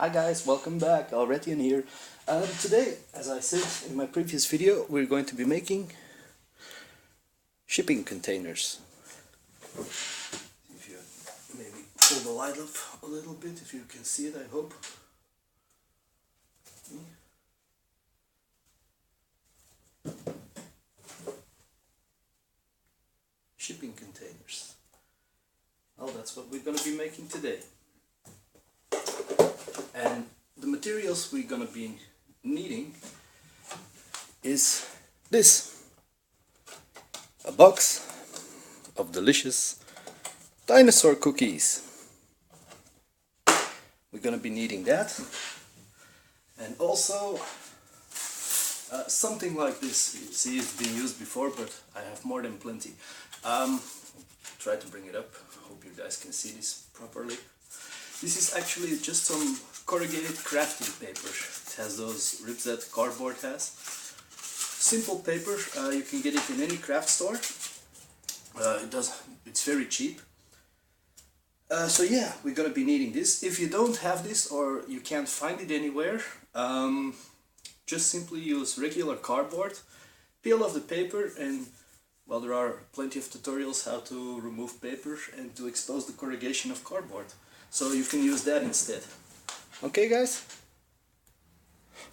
Hi guys, welcome back, already in here. Today, as I said in my previous video, we're going to be making shipping containers. If you maybe pull the light up a little bit, if you can see it, I hope. Shipping containers. Well, that's what we're going to be making today. And the materials we're going to be needing is this. A box of delicious dinosaur cookies. We're going to be needing that. And also something like this. You see, it's been used before, but I have more than plenty. Try to bring it up. Hope you guys can see this properly. This is actually just some corrugated crafting paper. It has those ribs that cardboard has. Simple paper, you can get it in any craft store. It's very cheap. So yeah, we're gonna be needing this. If you don't have this or you can't find it anywhere, just simply use regular cardboard, peel off the paper, and well, there are plenty of tutorials how to remove paper and to expose the corrugation of cardboard. So you can use that instead. Okay guys?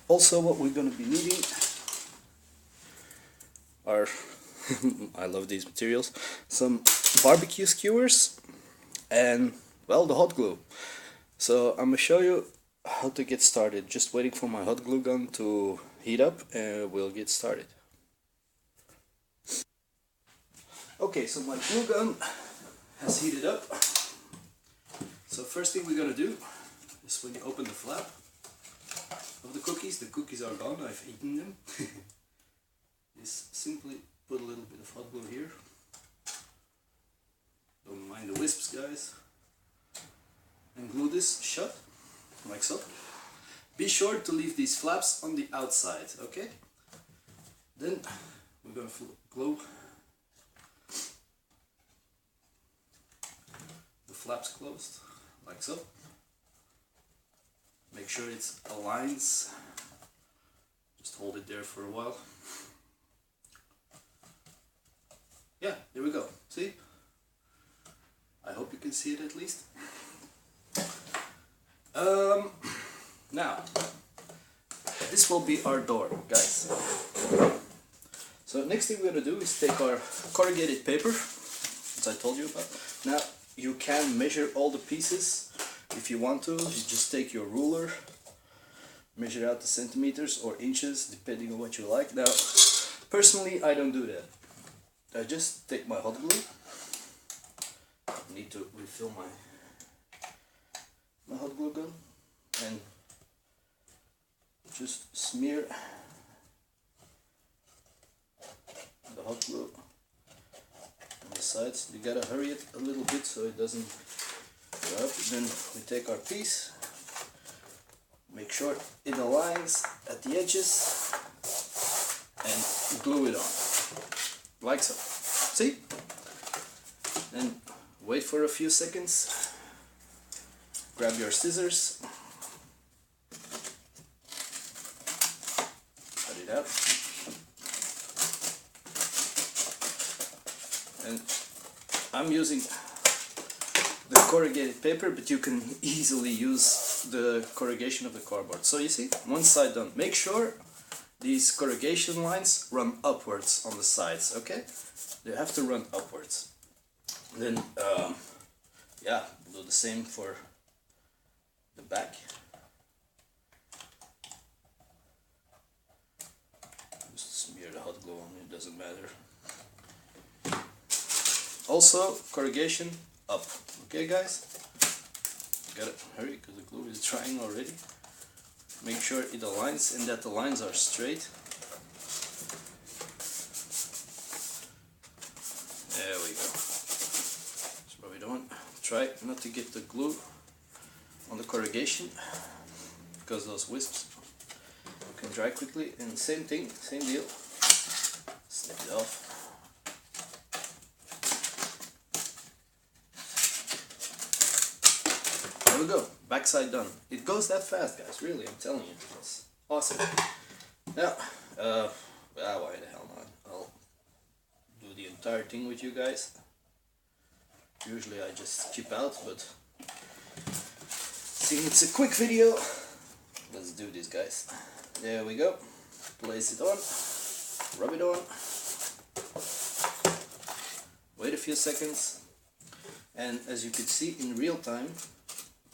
Also what we're going to be needing are, I love these materials, some barbecue skewers and, well, the hot glue. So I'm going to show you how to get started. Just waiting for my hot glue gun to heat up and we'll get started. Okay, so my glue gun has heated up. So first thing we're gonna do is when you open the flap of the cookies are gone, I've eaten them. Is simply put a little bit of hot glue here. Don't mind the wisps, guys. And glue this shut, like so. Be sure to leave these flaps on the outside, okay? Then we're gonna glue the flaps closed. Like so. Make sure it aligns. Just hold it there for a while. Yeah, there we go. See? I hope you can see it at least. Now, this will be our door, guys. So next thing we're gonna do is take our corrugated paper, as I told you about. Now, you can measure all the pieces if you want to. You just take your ruler, measure out the centimeters or inches depending on what you like. Now, personally, I don't do that. I just take my hot glue. I need to refill my hot glue gun and just smear the hot glue on the sides. You gotta hurry it a little bit so it doesn't go up. Then we take our piece, make sure it aligns at the edges and glue it on, like so. See? Then wait for a few seconds, grab your scissors, cut it out. And I'm using the corrugated paper, but you can easily use the corrugation of the cardboard. So you see, one side done. Make sure these corrugation lines run upwards on the sides, okay? They have to run upwards. Then, yeah, we'll do the same for the back. Just smear the hot glue on it, doesn't matter. Also, corrugation up. Okay, guys? Gotta hurry because the glue is drying already. Make sure it aligns and that the lines are straight. There we go. That's what we don't. Try not to get the glue on the corrugation because those wisps can dry quickly. And same thing, same deal. Snip it off. There we go, backside done. It goes that fast, guys, really, I'm telling you. It's awesome. Now, why the hell not? I'll do the entire thing with you guys. Usually I just skip out, but seeing it's a quick video, let's do this, guys. There we go. Place it on, rub it on, wait a few seconds, and as you can see in real time,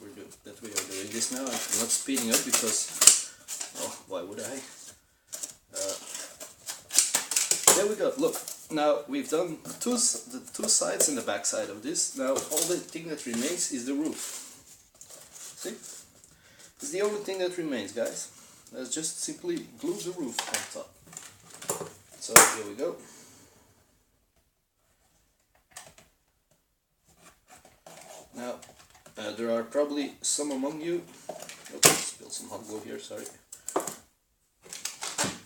we are doing this now. I'm not speeding up because, oh, why would I? There we go. Look, now we've done the two sides and the back side of this. Now all the thing that remains is the roof. See? It's the only thing that remains, guys. Let's just simply glue the roof on top. So here we go. Now there are probably some among you. Oops, spilled some hot glue here. Sorry.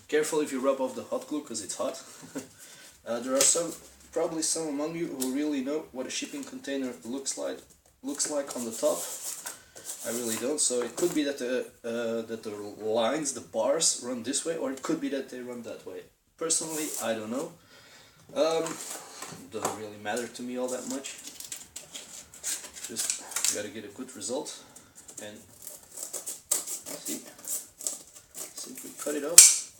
Careful if you rub off the hot glue because it's hot. There are probably some among you who really know what a shipping container looks like on the top. I really don't. So it could be that the lines, the bars, run this way, or it could be that they run that way. Personally, I don't know. Doesn't really matter to me all that much. Just gotta get a good result, and see, simply cut it off.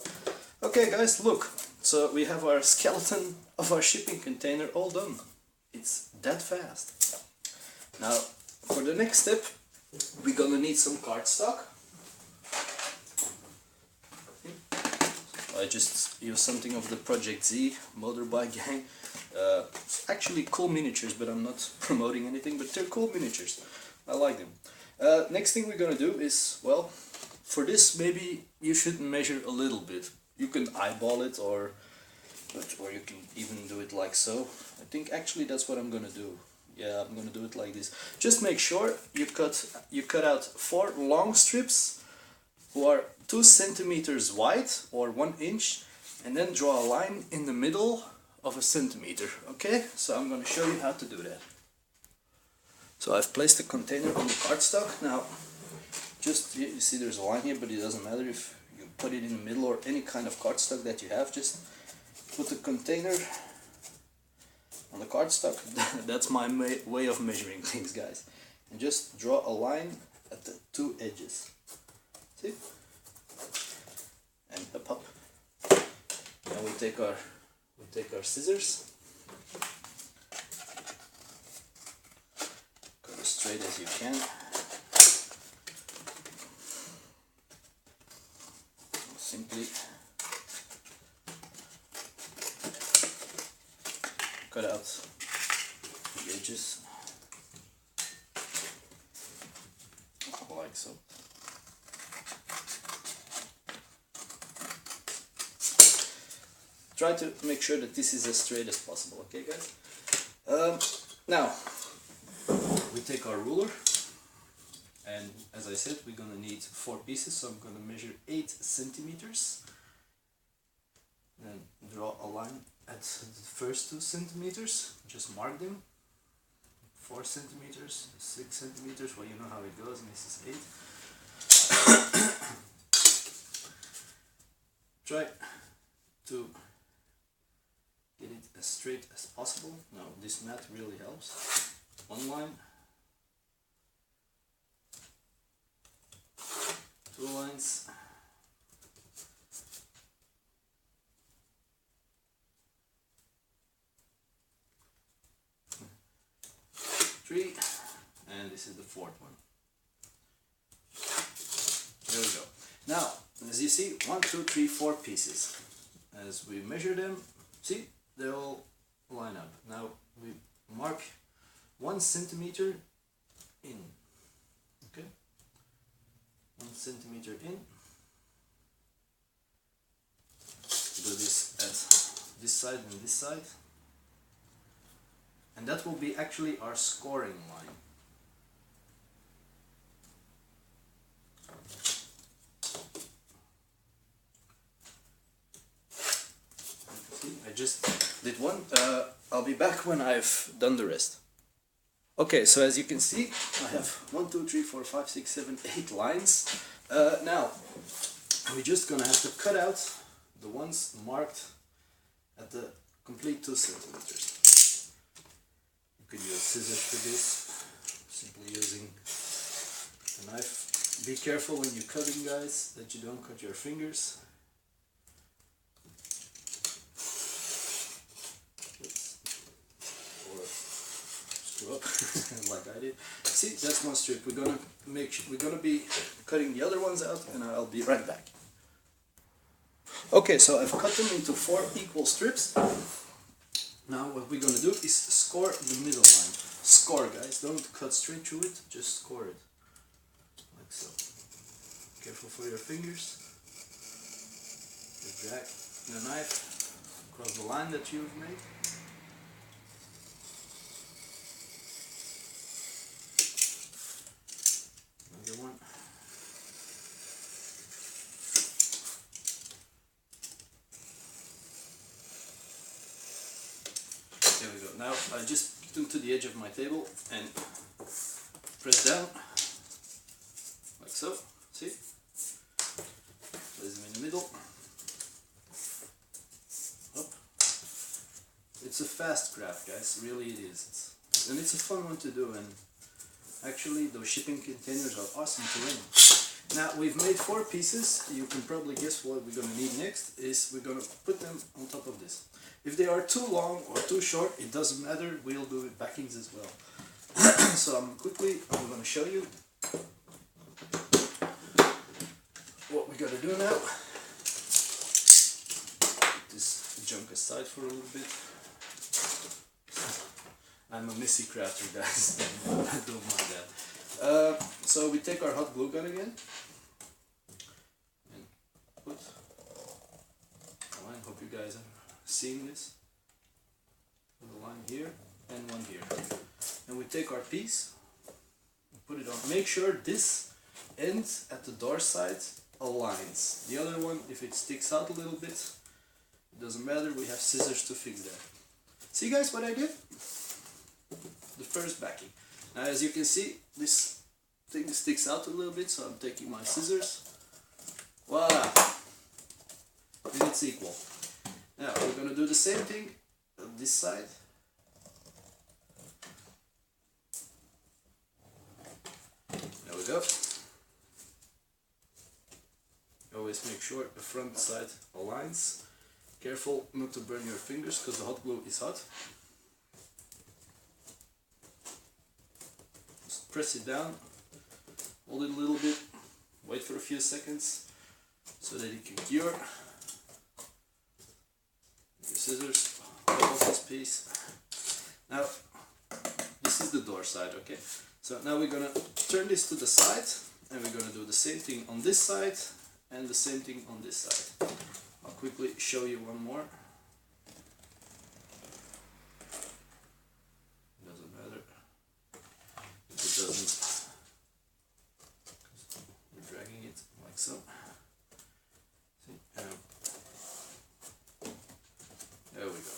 Okay, guys, look. So we have our skeleton of our shipping container all done. It's that fast. Now, for the next step, we're gonna need some cardstock. I just use something of the Project Z motorbike gang. Actually cool miniatures, but I'm not promoting anything, but they're cool miniatures. I like them. Next thing we're gonna do is, well, for this maybe you should measure a little bit. You can eyeball it, or you can even do it like so. I think actually that's what I'm gonna do. Yeah, I'm gonna do it like this. Just make sure you cut out 4 long strips who are 2 centimeters wide or 1 inch, and then draw a line in the middle of a centimeter. Okay, so I'm gonna show you how to do that. So I've placed the container on the cardstock. Now, just you see there's a line here, but it doesn't matter if you put it in the middle or any kind of cardstock that you have. Just put the container on the cardstock. That's my way of measuring things, guys. And just draw a line at the 2 edges. See? And up. Now we take our scissors. Go as straight as you can. Simply cut out the edges like so. Try to make sure that this is as straight as possible, okay, guys? Now we take our ruler, and as I said, we're gonna need 4 pieces, so I'm gonna measure 8 centimeters. Then draw a line at the first 2 centimeters, just mark them. 4 centimeters, 6 centimeters, well, you know how it goes, and this is 8. Try to get it as straight as possible. Now, this mat really helps. 1 line, 2 lines, 3, and this is the 4th one. There we go. Now, as you see, 1, 2, 3, 4 pieces. As we measure them, see, they all line up. Now we mark 1 centimeter in. Okay, 1 centimeter in. Do this at this side and this side. And that will be actually our scoring line. See, I just did one. I'll be back when I've done the rest. Okay, so as you can see, I have 1, 2, 3, 4, 5, 6, 7, 8 lines. Now, we're just gonna have to cut out the ones marked at the complete 2 centimeters. You could use scissors for this, simply using a knife. Be careful when you're cutting, guys, that you don't cut your fingers. Or screw up like I did. See, that's one strip. We're gonna be cutting the other ones out, and I'll be right back. Okay, so I've cut them into 4 equal strips. Now what we're gonna do is score the middle line. Score, guys. Don't cut straight through it. Just score it. Like so. Careful for your fingers. Just drag the knife across the line that you've made. Another one. There we go. Now I just do to the edge of my table and press down, like so. See? Place them in the middle. Up. It's a fast craft, guys. Really it is. And it's a fun one to do. And actually, those shipping containers are awesome to win. Now we've made 4 pieces. You can probably guess what we're going to need next. Is we're going to put them on top of this. If they are too long or too short, it doesn't matter. We'll do it backings as well. So I'm going to show you what we're going to do now. Put this junk aside for a little bit. I'm a messy crafter, guys. I don't mind that. So we take our hot glue gun again and put a line. Hope you guys are seeing this. Put a line here and one here. And we take our piece and put it on. Make sure this end at the door side aligns. The other one, if it sticks out a little bit, it doesn't matter. We have scissors to fix that. See, guys, what I did? The first backing. Now, as you can see, this thing sticks out a little bit, so I'm taking my scissors. Voila! And it's equal. Now, we're going to do the same thing on this side. There we go. Always make sure the front side aligns. Careful not to burn your fingers because the hot glue is hot. Just press it down, hold it a little bit, wait for a few seconds so that it can cure. Your scissors, cut off this piece. Now, this is the door side, okay? So now we're gonna turn this to the side and we're gonna do the same thing on this side and the same thing on this side. I'll quickly show you one more. Doesn't matter if it doesn't. We're dragging it like so. See? There we go.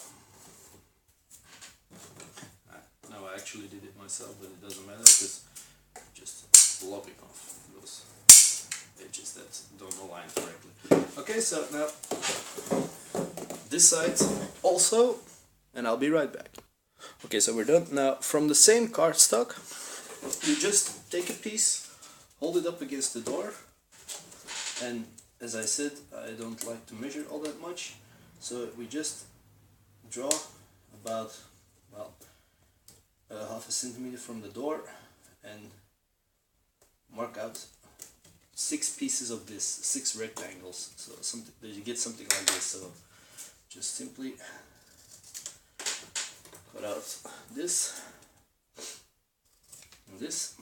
Now I actually did it myself, but it doesn't matter because I'm just lopping off those edges that don't align correctly. Okay, so now this side also, and I'll be right back. Okay, so we're done. Now from the same cardstock, you just take a piece, hold it up against the door, and as I said, I don't like to measure all that much, so we just draw about, well, half a centimeter from the door and mark out 6 pieces of this, 6 rectangles, so something that you get something like this. So just simply cut out this and this,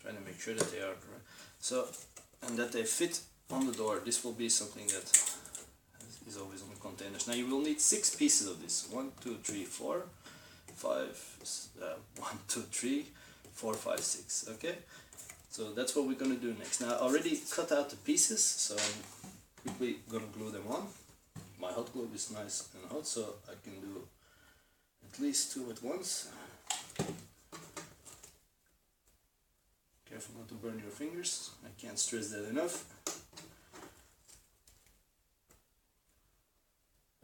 trying to make sure that they are correct, so, and that they fit on the door. This will be something that is always on the containers. Now you will need 6 pieces of this. 1, 2, 3, 4, 5, 1, 2, 3, 4, 5, 6. Okay. So that's what we're going to do next. Now I already cut out the pieces, so I'm quickly going to glue them on. My hot glue is nice and hot, so I can do at least 2 at once. Careful not to burn your fingers. I can't stress that enough.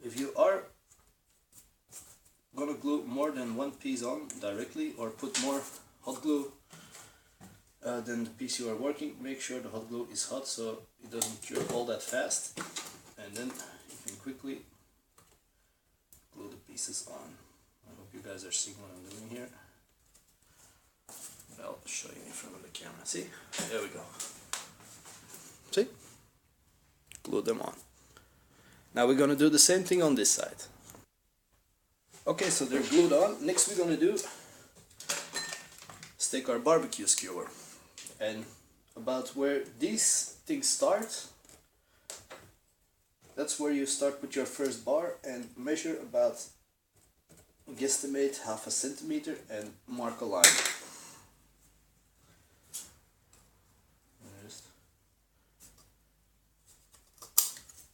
If you are gonna glue more than one piece on directly, or put more hot glue than the piece you are working, make sure the hot glue is hot so it doesn't cure all that fast, and then you can quickly glue the pieces on. I hope you guys are seeing what I'm doing here. I'll show you in front of the camera. See? There we go. See? Glue them on. Now we're gonna do the same thing on this side. Okay, so they're glued on. Next we're gonna do is take our barbecue skewer, and about where these things start, that's where you start with your first bar, and measure about, guesstimate, 1/2 centimeter and mark a line. Just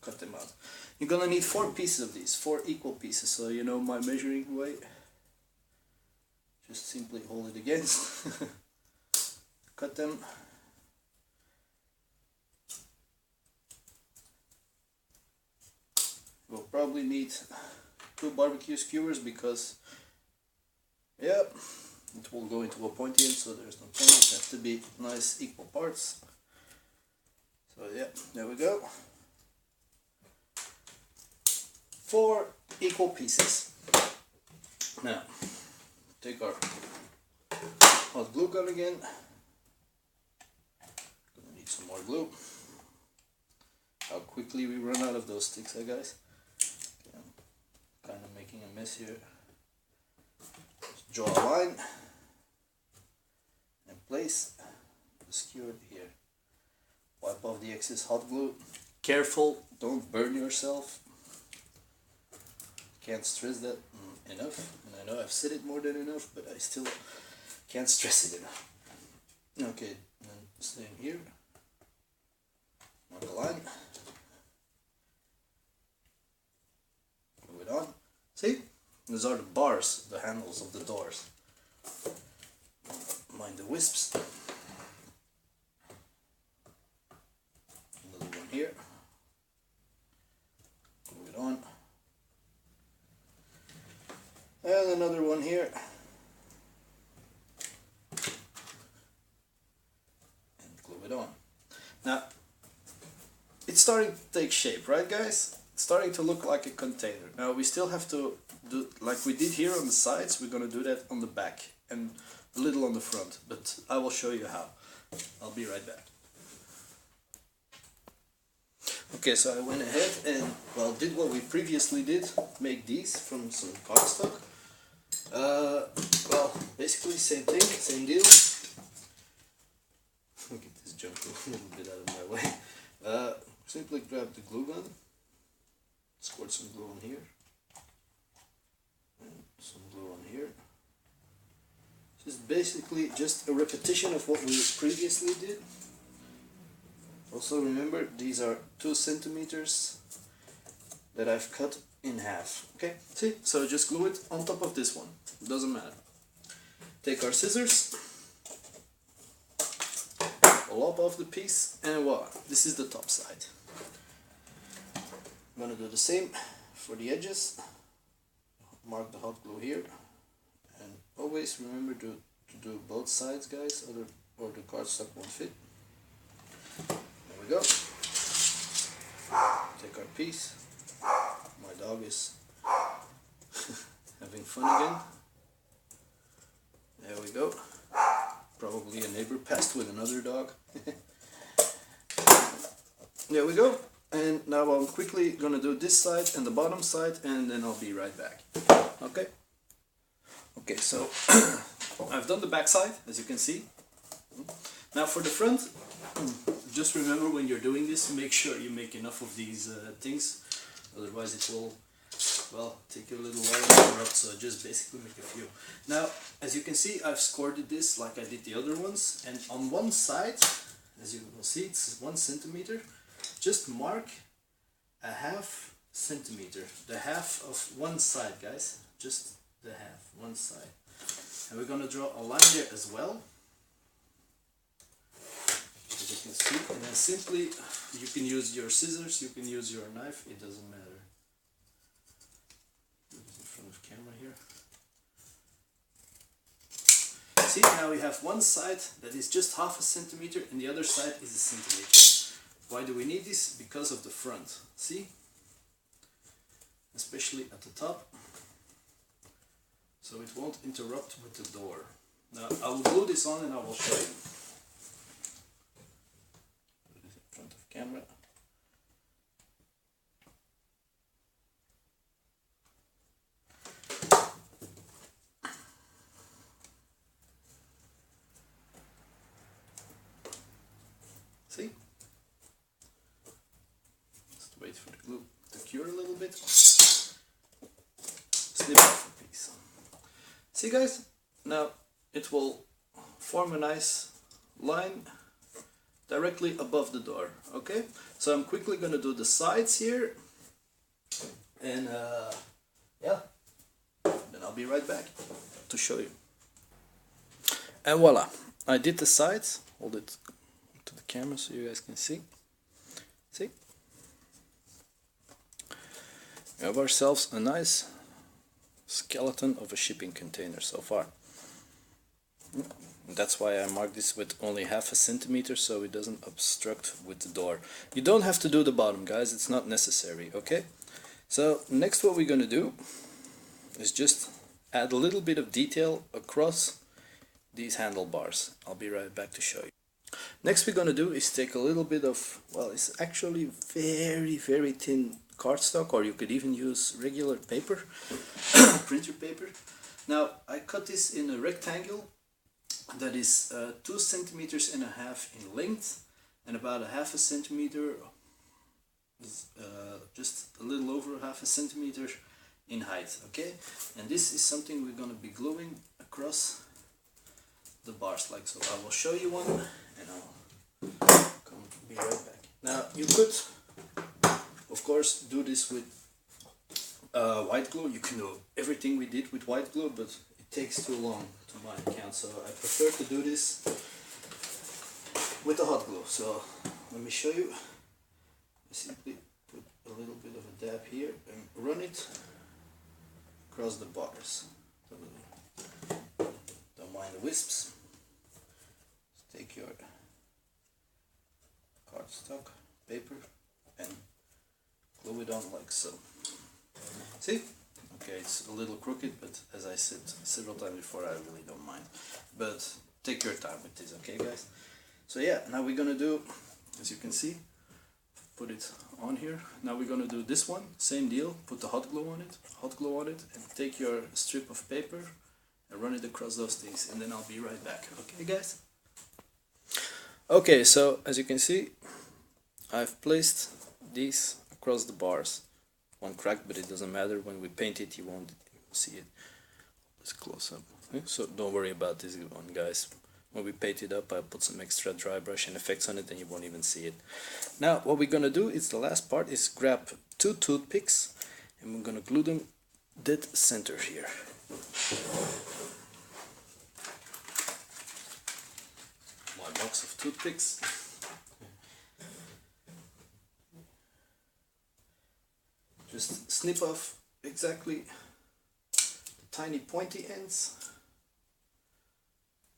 cut them out. You're gonna need 4 pieces of these, 4 equal pieces, so you know my measuring weight. Just simply hold it against, cut them. We'll probably need 2 barbecue skewers because, yeah, it will go into a pointy end, so there's no point. It has to be nice equal parts. So yeah, there we go. 4 equal pieces. Now, take our hot glue gun again. Gonna need some more glue. How quickly we run out of those sticks, guys. Okay, I'm kind of making a mess here. Just draw a line and place the skewer here. Wipe off the excess hot glue. Careful, don't burn yourself. Can't stress that enough, and I know I've said it more than enough, but I still can't stress it enough. Okay, then same here. Mark a line. Move it on. See? These are the bars, the handles of the doors. Mind the wisps. Another one here. Move it on. And another one here. And glue it on. Now, it's starting to take shape, right guys? It's starting to look like a container. Now we still have to do, like we did here on the sides, we're gonna do that on the back and a little on the front, but I will show you how. I'll be right back. Okay, so I went ahead and, well, did what we previously did, make these from some cardstock. Well, basically same thing, same deal. Get this junk a little bit out of my way. Simply grab the glue gun, squirt some glue on here, and some glue on here. This is basically just a repetition of what we previously did. Also remember, these are 2 centimeters that I've cut in half. Okay, see? So just glue it on top of this one. It doesn't matter. Take our scissors, lop off the piece, and voila, this is the top side. I'm gonna do the same for the edges. Mark the hot glue here, and always remember to do both sides, guys, or the cardstock won't fit. There we go. Take our piece. My dog is having fun again. There we go. Probably a neighbor passed with another dog. There we go. And now I'm quickly gonna do this side and the bottom side, and then I'll be right back. Okay? Okay, so I've done the back side, as you can see. Now for the front, just remember when you're doing this, make sure you make enough of these things, otherwise it will, well, take you a little while to corrupt, so just basically make a few. Now, as you can see, I've scored this like I did the other ones, and on one side, as you will see, it's 1 centimeter. Just mark a 1/2 centimeter, the half of one side, guys, just the half, one side. And we're gonna draw a line there as well. can see, and then simply you can use your scissors, you can use your knife, it doesn't matter. In front of camera here. See, now we have one side that is just half a centimeter and the other side is a centimeter. Why do we need this? Because of the front. See? Especially at the top. So it won't interrupt with the door. Now I will glue this on and I will show you. Put it in front of camera. See? Just wait for the glue to cure a little bit. Snip off a piece. See guys? Now it will form a nice line directly above the door. Okay? So I'm quickly gonna do the sides here. And yeah. Then I'll be right back to show you. And voila! I did the sides. Hold it to the camera so you guys can see. See? We have ourselves a nice skeleton of a shipping container so far. That's why I marked this with only half a centimeter so it doesn't obstruct with the door. You don't have to do the bottom, guys, it's not necessary, okay? So next what we're gonna do is just add a little bit of detail across these handlebars. I'll be right back to show you. Next we're gonna do is take a little bit of, well, it's actually very thin cardstock, or you could even use regular paper, printer paper. Now I cut this in a rectangle that is 2 centimeters and a half in length and about a half a centimeter, just a little over half a centimeter in height, okay? And this is something we're gonna be gluing across the bars like so. I will show you one and I'll be right back. Now you could of course do this with white glue. You can do everything we did with white glue, but it takes too long to my account, so I prefer to do this with the hot glue. So let me show you. I simply put a little bit of a dab here and run it across the bars. Don't mind the wisps. Just take your cardstock paper and glue it on like so. See? Okay, it's a little crooked, but as I said several times before, I really don't mind. But take your time with this, okay guys? So yeah, now we're gonna do, as you can see, put it on here. Now we're gonna do this one, same deal, put the hot glue on it, and take your strip of paper and run it across those things, and then I'll be right back, okay guys? Okay, so as you can see, I've placed these across the bars. One crack, but it doesn't matter. When we paint it, you won't see it. Let's close up. Okay? So don't worry about this one, guys. When we paint it up, I'll put some extra dry brush and effects on it, and you won't even see it. Now, what we're gonna do is the last part is grab 2 toothpicks, and we're gonna glue them dead center here. My box of toothpicks. Just snip off exactly the tiny pointy ends.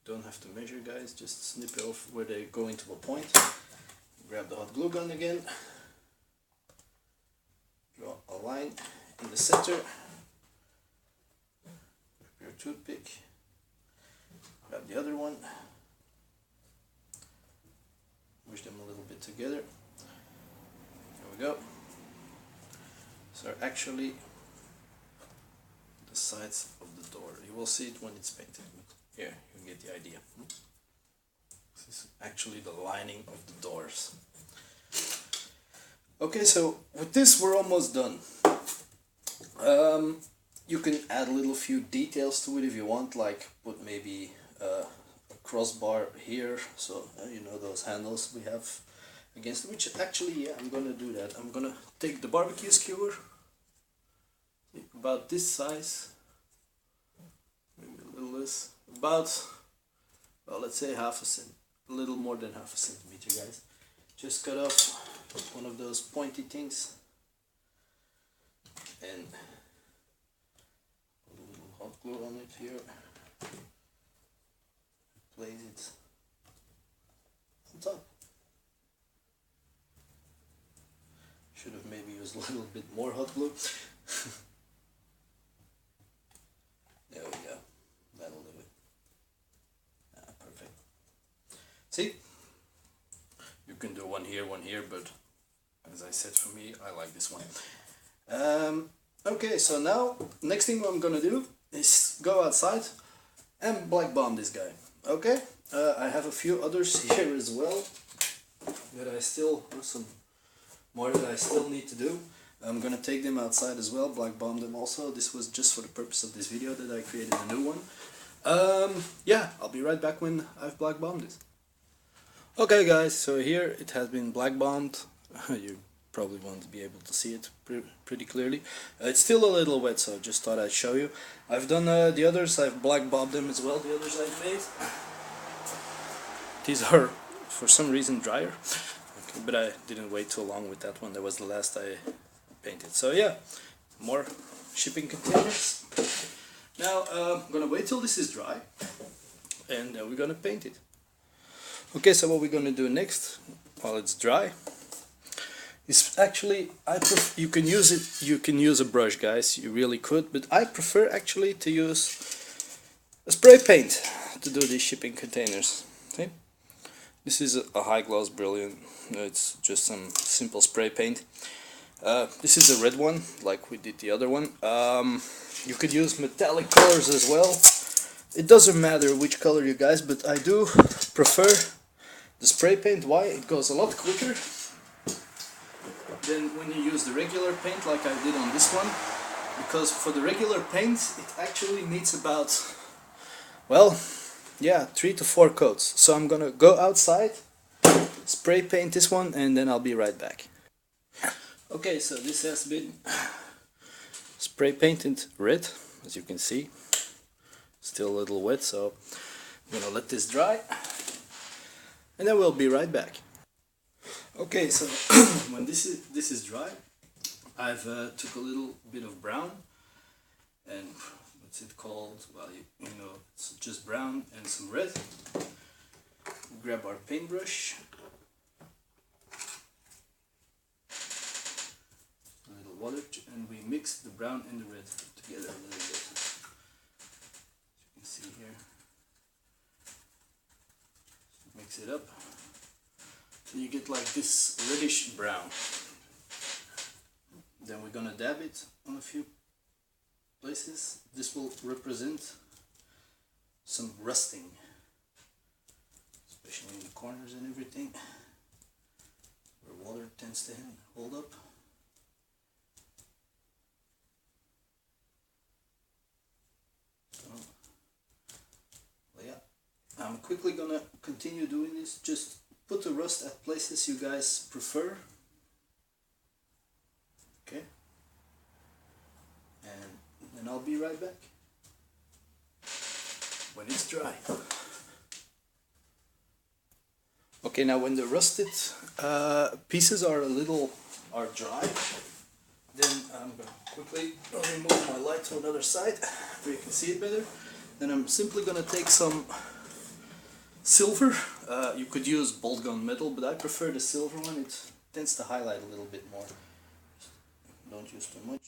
Don't have to measure, guys, just snip it off where they go into a point. Grab the hot glue gun again. Draw a line in the center. Grab your toothpick. Grab the other one. Push them a little bit together. There we go. So actually the sides of the door. You will see it when it's painted. Here, you get the idea. This is actually the lining of the doors. Okay, so with this we're almost done. You can add a little few details to it if you want, like put maybe a crossbar here, so you know those handles we have against, which actually, yeah, I'm gonna do that. I'm gonna take the barbecue skewer, about this size, maybe a little less, about, well, let's say half a cent, a little more than half a centimeter, guys. Just cut off one of those pointy things and put a little hot glue on it here. Place it on top. Should have maybe used a little bit more hot glue. There we go. That'll do it. Ah, perfect. See? You can do one here, but as I said, for me, I like this one. Okay, so now, next thing I'm gonna do is go outside and black bomb this guy. Okay? I have a few others here as well, but I still have some more that I still need to do. I'm gonna take them outside as well, black bomb them also. This was just for the purpose of this video that I created a new one. Yeah, I'll be right back when I've black bombed it. Okay guys, so here it has been black bombed. You probably won't be able to see it pretty clearly. It's still a little wet, so I just thought I'd show you. I've done the others, I've black bombed them as well, the others I've made. These are for some reason drier, okay, but I didn't wait too long with that one. That was the last I painted. So yeah, more shipping containers. Now I'm gonna wait till this is dry and then we're gonna paint it. Okay, so what we're gonna do next while it's dry is actually, you can use a brush, guys, you really could, but I prefer actually to use a spray paint to do these shipping containers. Okay? This is a high gloss brilliant. It's just some simple spray paint. This is a red one, like we did the other one. You could use metallic colors as well. It doesn't matter which color you guys, but I do prefer the spray paint. Why? It goes a lot quicker than when you use the regular paint like I did on this one. Because for the regular paint, it actually needs about, well, yeah, 3 to 4 coats. So I'm gonna go outside, spray paint this one, and then I'll be right back. Okay, so this has been spray painted red, as you can see. Still a little wet, so I'm gonna let this dry, and then we'll be right back. Okay, so when this is dry, I've took a little bit of brown, and what's it called? Well, you know, it's just brown and some red. Grab our paintbrush. Water, and we mix the brown and the red together a little bit. As you can see here, mix it up so you get like this reddish brown. Then we're gonna dab it on a few places. This will represent some rusting, especially in the corners and everything where water tends to hold up. I'm quickly gonna continue doing this. Just put the rust at places you guys prefer. Okay, and then I'll be right back when it's dry. Okay, now when the rusted pieces are dry, then I'm gonna quickly remove my light to another side where you can see it better. Then I'm simply gonna take some silver. You could use bolt gun metal, but I prefer the silver one. It tends to highlight a little bit more. Don't use too much.